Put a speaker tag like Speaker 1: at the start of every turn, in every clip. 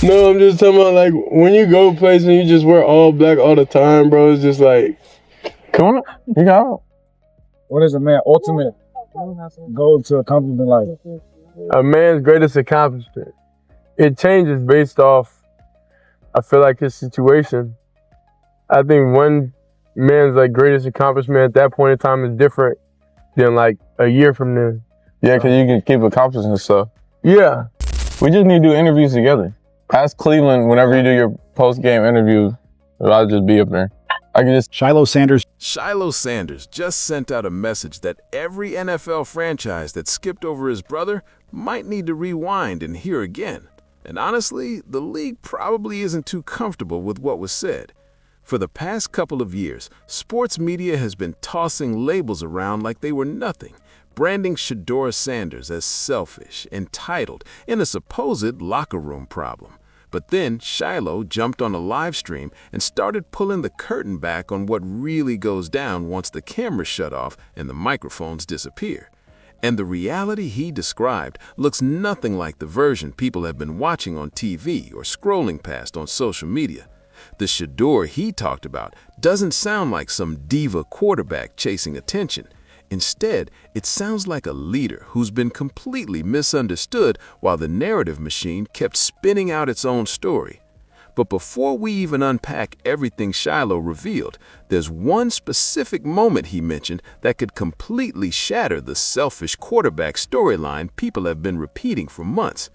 Speaker 1: No, I'm just talking about like when you go places and you just wear all black all the time, bro. It's just like,
Speaker 2: Come on, you got
Speaker 3: What is a man's ultimate goal to accomplish in life?
Speaker 1: a man's greatest accomplishment. It changes based off, I feel like, his situation. I think one man's like greatest accomplishment at that point in time is different than like a year from then.
Speaker 2: Yeah, because you can keep accomplishing stuff.
Speaker 1: Yeah.
Speaker 2: We just need to do interviews together. Ask Cleveland whenever you do your post-game interviews. I'll just be up there. I can just...
Speaker 4: Shiloh Sanders.
Speaker 5: Shiloh Sanders just sent out a message that every NFL franchise that skipped over his brother might need to rewind and hear again. And honestly, the league probably isn't too comfortable with what was said. For the past couple of years, sports media has been tossing labels around like they were nothing, branding Shedeur Sanders as selfish, entitled, and a supposed locker room problem. But then Shiloh jumped on a live stream and started pulling the curtain back on what really goes down once the cameras shut off and the microphones disappear. And the reality he described looks nothing like the version people have been watching on TV or scrolling past on social media. The Shedeur he talked about doesn't sound like some diva quarterback chasing attention. Instead, it sounds like a leader who's been completely misunderstood while the narrative machine kept spinning out its own story. But before we even unpack everything Shiloh revealed, there's one specific moment he mentioned that could completely shatter the selfish quarterback storyline people have been repeating for months.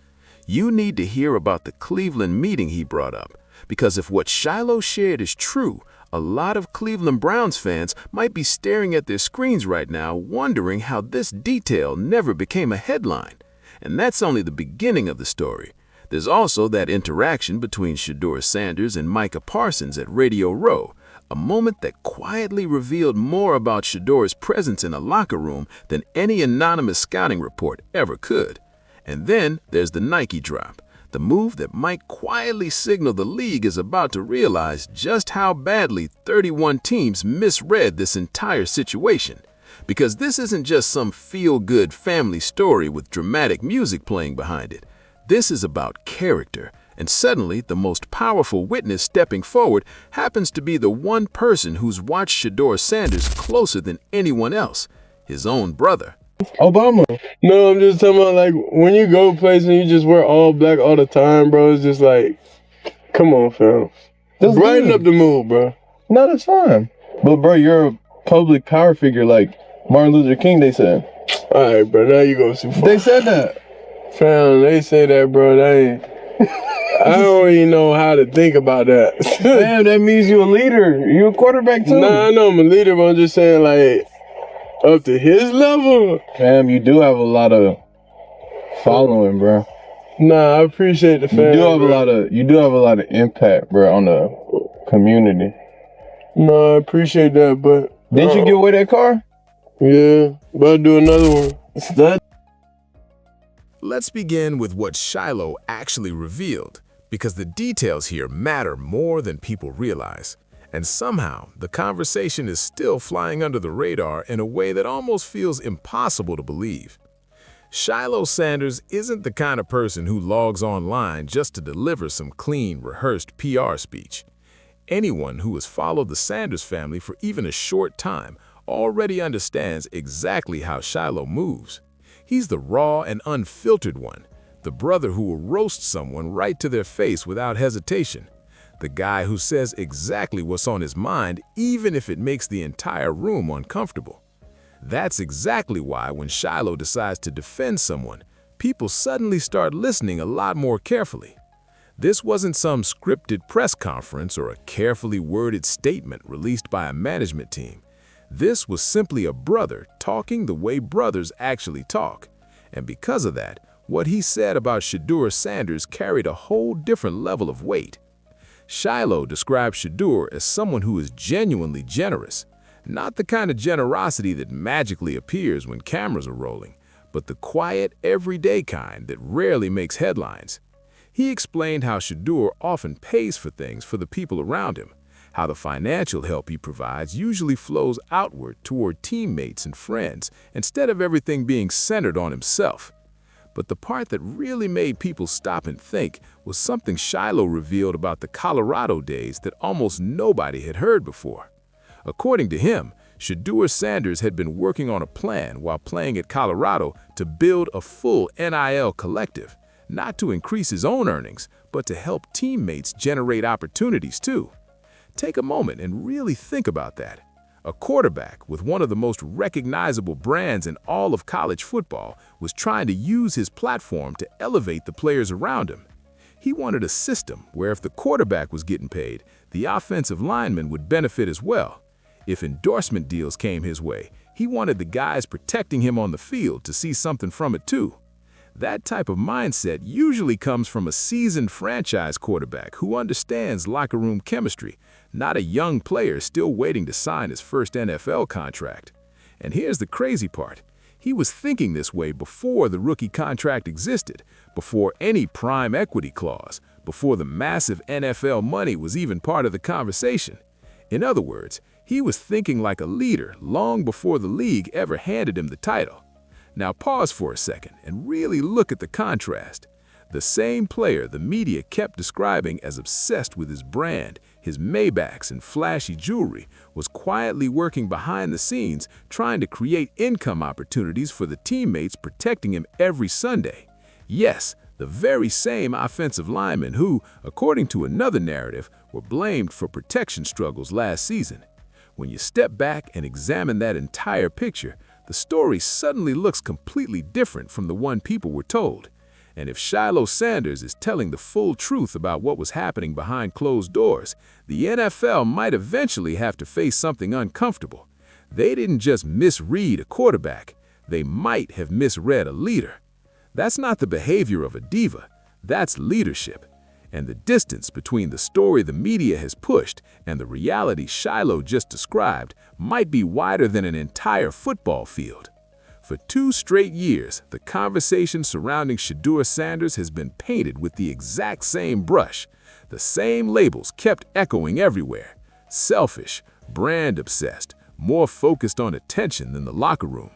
Speaker 5: You need to hear about the Cleveland meeting he brought up, because if what Shiloh shared is true, a lot of Cleveland Browns fans might be staring at their screens right now wondering how this detail never became a headline. And that's only the beginning of the story. There's also that interaction between Shedeur Sanders and Micah Parsons at Radio Row, a moment that quietly revealed more about Shedeur's presence in a locker room than any anonymous scouting report ever could. And then there's the Nike drop, the move that might quietly signal the league is about to realize just how badly 31 teams misread this entire situation. Because this isn't just some feel-good family story with dramatic music playing behind it. This is about character, and suddenly the most powerful witness stepping forward happens to be the one person who's watched Shedeur Sanders closer than anyone else, his own brother.
Speaker 1: Obama. No, I'm just talking about like when you go places and you just wear all black all the time, bro. It's just like, come on, fam. Just brighten up the mood, bro.
Speaker 2: No, that's fine. But bro, you're a public power figure like Martin Luther King, they said.
Speaker 1: All right, bro. Now you go too far.
Speaker 2: They said that.
Speaker 1: Fam, they say that, bro. I don't even know how to think about that.
Speaker 2: Damn, that means you're a leader. You're a quarterback too.
Speaker 1: Nah, I know I'm a leader, but I'm just saying like, up to his level?
Speaker 2: Fam, you do have a lot of following, bro.
Speaker 1: Nah, I appreciate the fam.
Speaker 2: You do have a lot of impact, bro, on the community.
Speaker 1: No, I appreciate that, but
Speaker 2: did you give away that car?
Speaker 1: Yeah, but I'll do another one.
Speaker 2: Stud.
Speaker 5: Let's begin with what Shiloh actually revealed, because the details here matter more than people realize. And somehow, the conversation is still flying under the radar in a way that almost feels impossible to believe. Shiloh Sanders isn't the kind of person who logs online just to deliver some clean, rehearsed PR speech. Anyone who has followed the Sanders family for even a short time already understands exactly how Shiloh moves. He's the raw and unfiltered one, the brother who will roast someone right to their face without hesitation. The guy who says exactly what's on his mind, even if it makes the entire room uncomfortable. That's exactly why when Shiloh decides to defend someone, people suddenly start listening a lot more carefully. This wasn't some scripted press conference or a carefully worded statement released by a management team. This was simply a brother talking the way brothers actually talk. And because of that, what he said about Shedeur Sanders carried a whole different level of weight. Shiloh described Shedeur as someone who is genuinely generous, not the kind of generosity that magically appears when cameras are rolling, but the quiet, everyday kind that rarely makes headlines. He explained how Shedeur often pays for things for the people around him, how the financial help he provides usually flows outward toward teammates and friends instead of everything being centered on himself. But the part that really made people stop and think was something Shiloh revealed about the Colorado days that almost nobody had heard before. According to him, Shedeur Sanders had been working on a plan while playing at Colorado to build a full NIL collective, not to increase his own earnings, but to help teammates generate opportunities too. Take a moment and really think about that. A quarterback with one of the most recognizable brands in all of college football was trying to use his platform to elevate the players around him. He wanted a system where if the quarterback was getting paid, the offensive lineman would benefit as well. If endorsement deals came his way, he wanted the guys protecting him on the field to see something from it too. That type of mindset usually comes from a seasoned franchise quarterback who understands locker room chemistry, not a young player still waiting to sign his first NFL contract. And here's the crazy part. He was thinking this way before the rookie contract existed, before any prime equity clause, before the massive NFL money was even part of the conversation. In other words, he was thinking like a leader long before the league ever handed him the title. Now pause for a second and really look at the contrast. The same player the media kept describing as obsessed with his brand, his Maybachs and flashy jewelry, was quietly working behind the scenes trying to create income opportunities for the teammates protecting him every Sunday. Yes, the very same offensive linemen who, according to another narrative, were blamed for protection struggles last season. When you step back and examine that entire picture, the story suddenly looks completely different from the one people were told. And if Shiloh Sanders is telling the full truth about what was happening behind closed doors, the NFL might eventually have to face something uncomfortable. They didn't just misread a quarterback, they might have misread a leader. That's not the behavior of a diva, that's leadership. And the distance between the story the media has pushed and the reality Shiloh just described might be wider than an entire football field. For 2 straight years, the conversation surrounding Shedeur Sanders has been painted with the exact same brush. The same labels kept echoing everywhere. Selfish, brand-obsessed, more focused on attention than the locker room.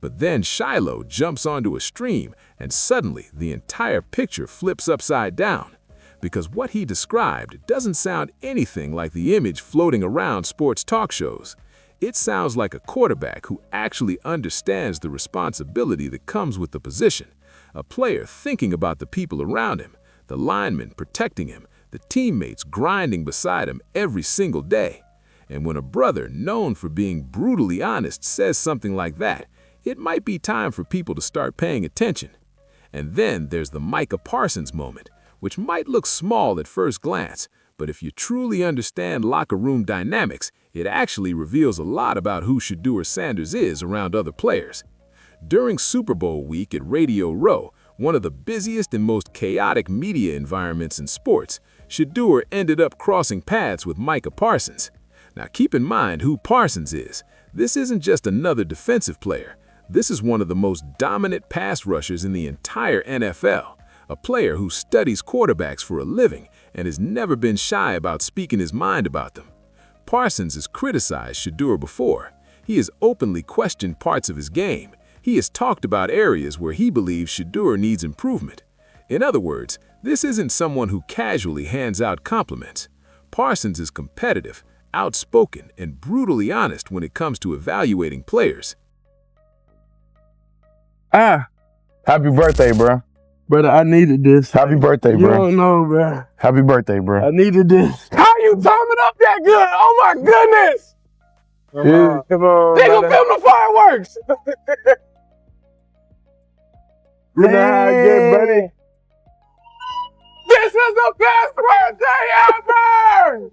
Speaker 5: But then Shiloh jumps onto a stream and suddenly the entire picture flips upside down. Because what he described doesn't sound anything like the image floating around sports talk shows. It sounds like a quarterback who actually understands the responsibility that comes with the position, a player thinking about the people around him, the linemen protecting him, the teammates grinding beside him every single day. And when a brother known for being brutally honest says something like that, it might be time for people to start paying attention. And then there's the Micah Parsons moment, which might look small at first glance, but if you truly understand locker room dynamics, it actually reveals a lot about who Shedeur Sanders is around other players. During Super Bowl week at Radio Row, one of the busiest and most chaotic media environments in sports, Shedeur ended up crossing paths with Micah Parsons. Now keep in mind who Parsons is. This isn't just another defensive player. This is one of the most dominant pass rushers in the entire NFL, a player who studies quarterbacks for a living and has never been shy about speaking his mind about them. Parsons has criticized Shedeur before. He has openly questioned parts of his game. He has talked about areas where he believes Shedeur needs improvement. In other words, this isn't someone who casually hands out compliments. Parsons is competitive, outspoken, and brutally honest when it comes to evaluating players.
Speaker 2: Happy birthday, bro.
Speaker 1: Brother, I needed this.
Speaker 2: Happy birthday,
Speaker 1: You
Speaker 2: bro.
Speaker 1: don't know, bro.
Speaker 2: Happy birthday, bro.
Speaker 1: I needed this.
Speaker 2: How you timing up that good? Oh my goodness!
Speaker 1: Come on,
Speaker 2: They gonna
Speaker 1: brother.
Speaker 2: film the fireworks.
Speaker 1: You know how I get, buddy.
Speaker 2: This is the best birthday ever!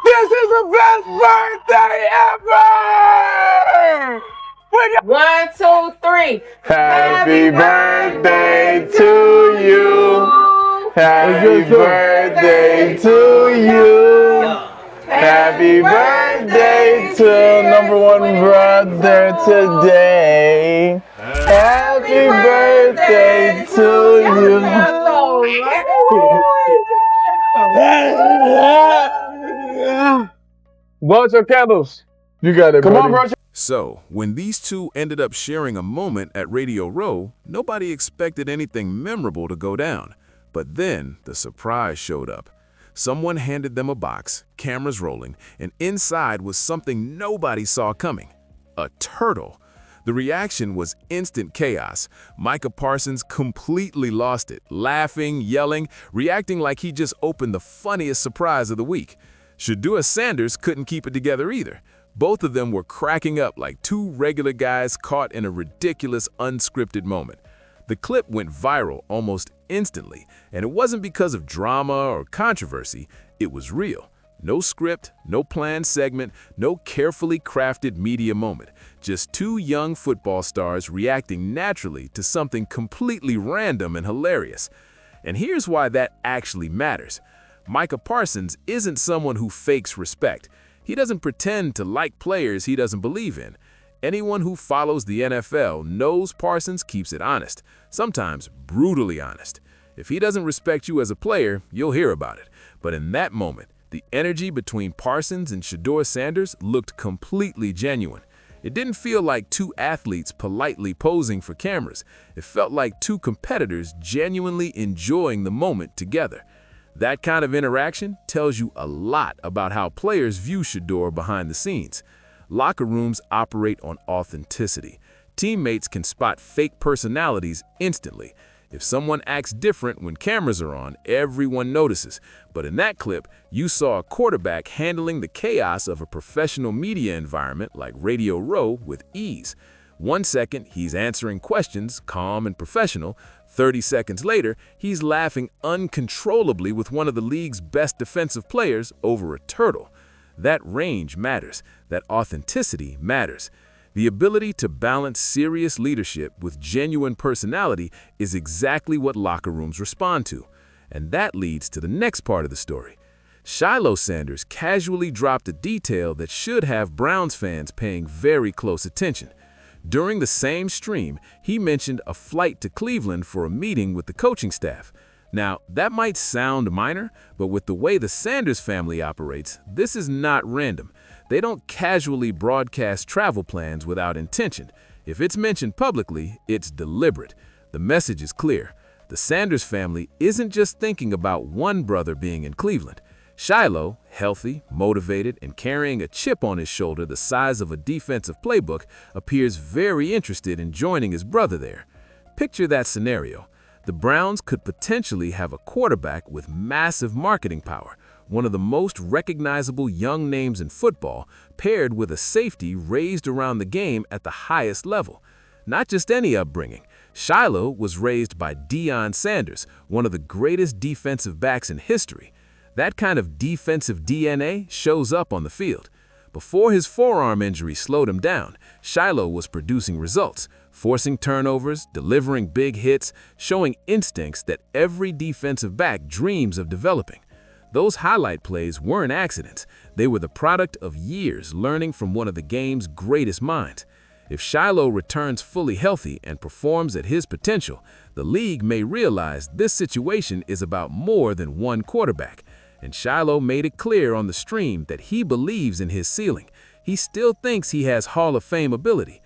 Speaker 2: This is the best birthday ever!
Speaker 4: 1, 2, 3.
Speaker 2: Happy birthday to you. Happy birthday to you. Happy birthday to #1 brother today. Happy birthday to you.
Speaker 1: Blow out your candles. You got it,
Speaker 2: Come
Speaker 1: buddy.
Speaker 2: on, bro.
Speaker 5: So, when these two ended up sharing a moment at Radio Row, nobody expected anything memorable to go down. But then, the surprise showed up. Someone handed them a box, cameras rolling, and inside was something nobody saw coming. A turtle. The reaction was instant chaos. Micah Parsons completely lost it, laughing, yelling, reacting like he just opened the funniest surprise of the week. Shedeur Sanders couldn't keep it together either. Both of them were cracking up like two regular guys caught in a ridiculous, unscripted moment. The clip went viral almost instantly, and it wasn't because of drama or controversy. It was real. No script, no planned segment, no carefully crafted media moment. Just two young football stars reacting naturally to something completely random and hilarious. And here's why that actually matters. Micah Parsons isn't someone who fakes respect. He doesn't pretend to like players he doesn't believe in. Anyone who follows the NFL knows Parsons keeps it honest, sometimes brutally honest. If he doesn't respect you as a player, you'll hear about it. But in that moment, the energy between Parsons and Shedeur Sanders looked completely genuine. It didn't feel like two athletes politely posing for cameras. It felt like two competitors genuinely enjoying the moment together. That kind of interaction tells you a lot about how players view Shedeur behind the scenes. Locker rooms operate on authenticity. Teammates can spot fake personalities instantly. If someone acts different when cameras are on, everyone notices. But in that clip, you saw a quarterback handling the chaos of a professional media environment like Radio Row with ease. 1 second, he's answering questions, calm and professional. 30 seconds later, he's laughing uncontrollably with one of the league's best defensive players over a turtle. That range matters. That authenticity matters. The ability to balance serious leadership with genuine personality is exactly what locker rooms respond to. And that leads to the next part of the story. Shiloh Sanders casually dropped a detail that should have Browns fans paying very close attention. During the same stream, he mentioned a flight to Cleveland for a meeting with the coaching staff. Now, that might sound minor, but with the way the Sanders family operates, this is not random. They don't casually broadcast travel plans without intention. If it's mentioned publicly, it's deliberate. The message is clear. The Sanders family isn't just thinking about one brother being in Cleveland. Shiloh, healthy, motivated, and carrying a chip on his shoulder the size of a defensive playbook, appears very interested in joining his brother there. Picture that scenario. The Browns could potentially have a quarterback with massive marketing power, one of the most recognizable young names in football, paired with a safety raised around the game at the highest level. Not just any upbringing. Shiloh was raised by Deion Sanders, one of the greatest defensive backs in history. That kind of defensive DNA shows up on the field. Before his forearm injury slowed him down, Shiloh was producing results, forcing turnovers, delivering big hits, showing instincts that every defensive back dreams of developing. Those highlight plays weren't accidents. They were the product of years learning from one of the game's greatest minds. If Shiloh returns fully healthy and performs at his potential, the league may realize this situation is about more than one quarterback. And Shiloh made it clear on the stream that he believes in his ceiling. He still thinks he has Hall of Fame ability.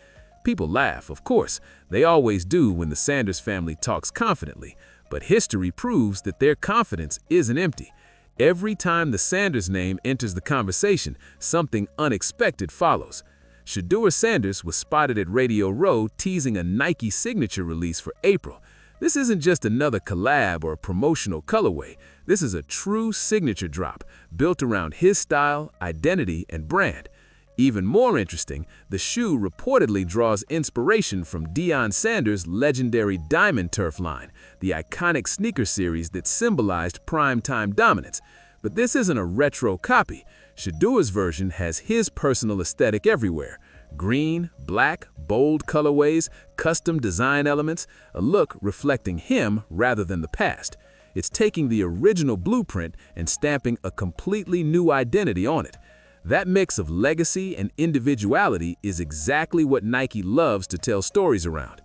Speaker 5: People laugh, of course. They always do when the Sanders family talks confidently. But history proves that their confidence isn't empty. Every time the Sanders name enters the conversation, something unexpected follows. Shedeur Sanders was spotted at Radio Row teasing a Nike signature release for April. This isn't just another collab or a promotional colorway. This is a true signature drop, built around his style, identity, and brand. Even more interesting, the shoe reportedly draws inspiration from Deion Sanders' legendary Diamond Turf line, the iconic sneaker series that symbolized primetime dominance. But this isn't a retro copy. Shedeur's version has his personal aesthetic everywhere. Green, black, bold colorways, custom design elements, a look reflecting him rather than the past. It's taking the original blueprint and stamping a completely new identity on it. That mix of legacy and individuality is exactly what Nike loves to tell stories around.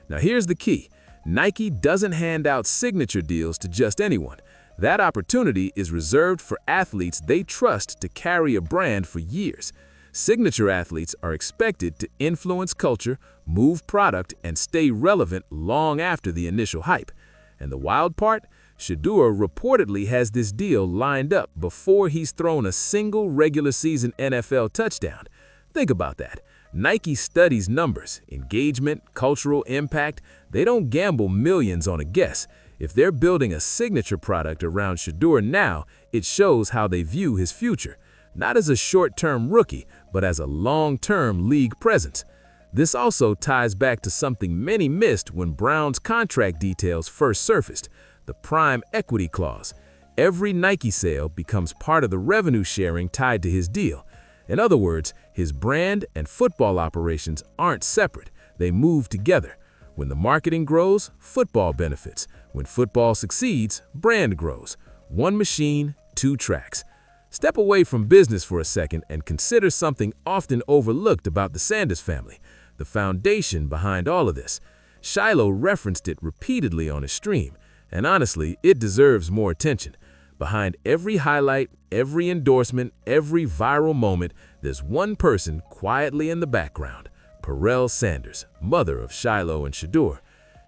Speaker 5: Now here's the key. Nike doesn't hand out signature deals to just anyone. That opportunity is reserved for athletes they trust to carry a brand for years. Signature athletes are expected to influence culture, move product, and stay relevant long after the initial hype. And the wild part? Shedeur reportedly has this deal lined up before he's thrown a single regular season NFL touchdown. Think about that. Nike studies numbers, engagement, cultural impact. They don't gamble millions on a guess. If they're building a signature product around Shedeur now, it shows how they view his future. Not as a short-term rookie, but as a long-term league presence. This also ties back to something many missed when Brown's contract details first surfaced, the prime equity clause. Every Nike sale becomes part of the revenue sharing tied to his deal. In other words, his brand and football operations aren't separate. They move together. When the marketing grows, football benefits. When football succeeds, brand grows. One machine, two tracks. Step away from business for a second and consider something often overlooked about the Sanders family, the foundation behind all of this. Shiloh referenced it repeatedly on his stream, and honestly, it deserves more attention. Behind every highlight, every endorsement, every viral moment, there's one person quietly in the background, Perel Sanders, mother of Shiloh and Shedeur.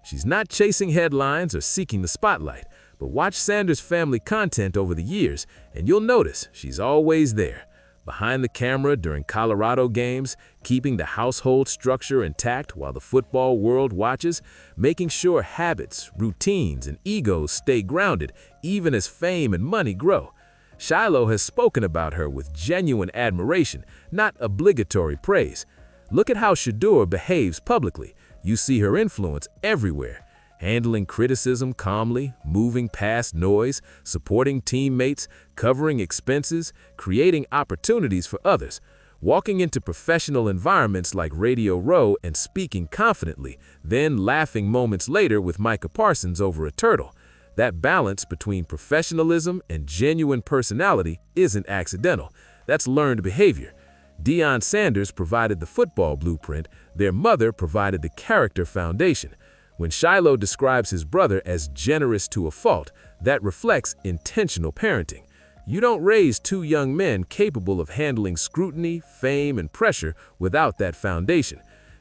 Speaker 5: She's not chasing headlines or seeking the spotlight, but watch Sanders' family content over the years, and you'll notice she's always there, behind the camera during Colorado games, keeping the household structure intact while the football world watches, making sure habits, routines, and egos stay grounded even as fame and money grow. Shiloh has spoken about her with genuine admiration, not obligatory praise. Look at how Shedeur behaves publicly. You see her influence everywhere. Handling criticism calmly, moving past noise, supporting teammates, covering expenses, creating opportunities for others, walking into professional environments like Radio Row and speaking confidently, then laughing moments later with Micah Parsons over a turtle. That balance between professionalism and genuine personality isn't accidental. That's learned behavior. Deion Sanders provided the football blueprint. Their mother provided the character foundation. When Shiloh describes his brother as generous to a fault, that reflects intentional parenting. You don't raise two young men capable of handling scrutiny, fame, and pressure without that foundation.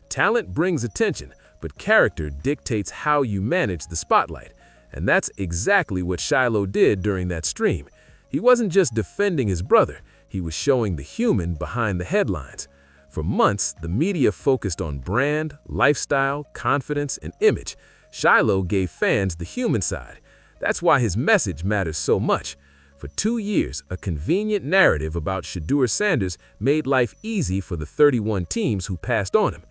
Speaker 5: Talent brings attention, but character dictates how you manage the spotlight. And that's exactly what Shiloh did during that stream. He wasn't just defending his brother, he was showing the human behind the headlines. For months, the media focused on brand, lifestyle, confidence, and image. Shiloh gave fans the human side. That's why his message matters so much. For 2 years, a convenient narrative about Shedeur Sanders made life easy for the 31 teams who passed on him.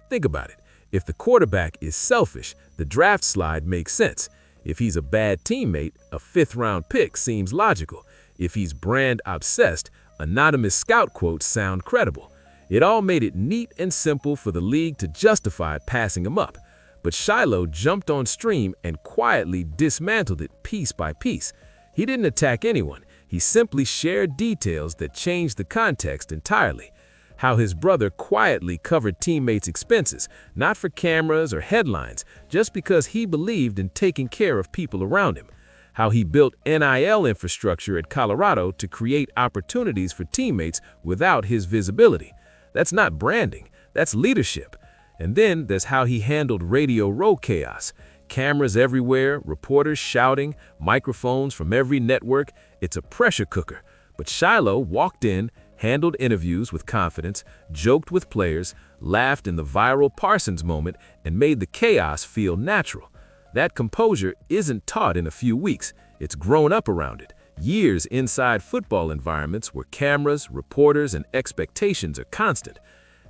Speaker 5: Think about it. If the quarterback is selfish, the draft slide makes sense. If he's a bad teammate, a 5th-round pick seems logical. If he's brand-obsessed, anonymous scout quotes sound credible. It all made it neat and simple for the league to justify passing him up. But Shiloh jumped on stream and quietly dismantled it piece by piece. He didn't attack anyone. He simply shared details that changed the context entirely. How his brother quietly covered teammates' expenses, not for cameras or headlines, just because he believed in taking care of people around him. How he built NIL infrastructure at Colorado to create opportunities for teammates without his visibility. That's not branding, that's leadership. And then there's how he handled Radio Row chaos. Cameras everywhere, reporters shouting, microphones from every network. It's a pressure cooker. But Shiloh walked in, handled interviews with confidence, joked with players, laughed in the viral Parsons moment, and made the chaos feel natural. That composure isn't taught in a few weeks. It's grown up around it. Years inside football environments where cameras, reporters, and expectations are constant.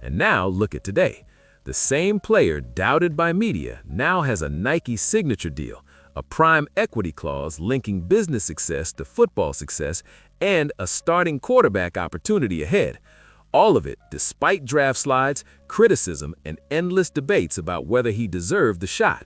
Speaker 5: And now look at today. The same player doubted by media now has a Nike signature deal, a prime equity clause linking business success to football success, and a starting quarterback opportunity ahead. All of it despite draft slides, criticism, and endless debates about whether he deserved the shot.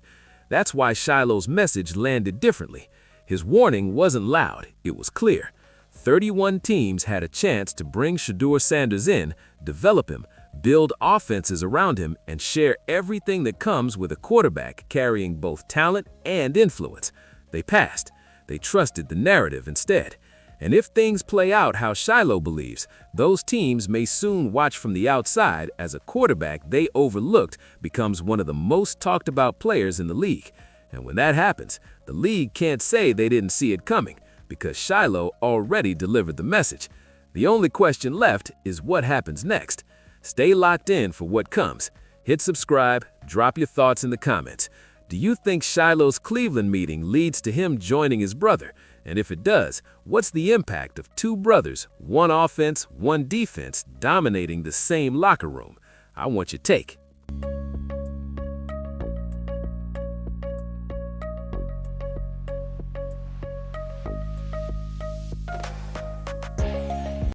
Speaker 5: That's why Shiloh's message landed differently. His warning wasn't loud, it was clear. 31 teams had a chance to bring Shedeur Sanders in, develop him, build offenses around him, and share everything that comes with a quarterback carrying both talent and influence. They passed. They trusted the narrative instead.
Speaker 6: And if things play out how Shiloh believes, those teams may soon watch from the outside as a quarterback they overlooked becomes one of the most talked about players in the league. And when that happens, the league can't say they didn't see it coming, because Shiloh already delivered the message. The only question left is what happens next. Stay locked in for what comes. Hit subscribe, drop your thoughts in the comments. Do you think Shiloh's Cleveland meeting leads to him joining his brother? And if it does, what's the impact of two brothers, one offense, one defense, dominating the same locker room? I want your take.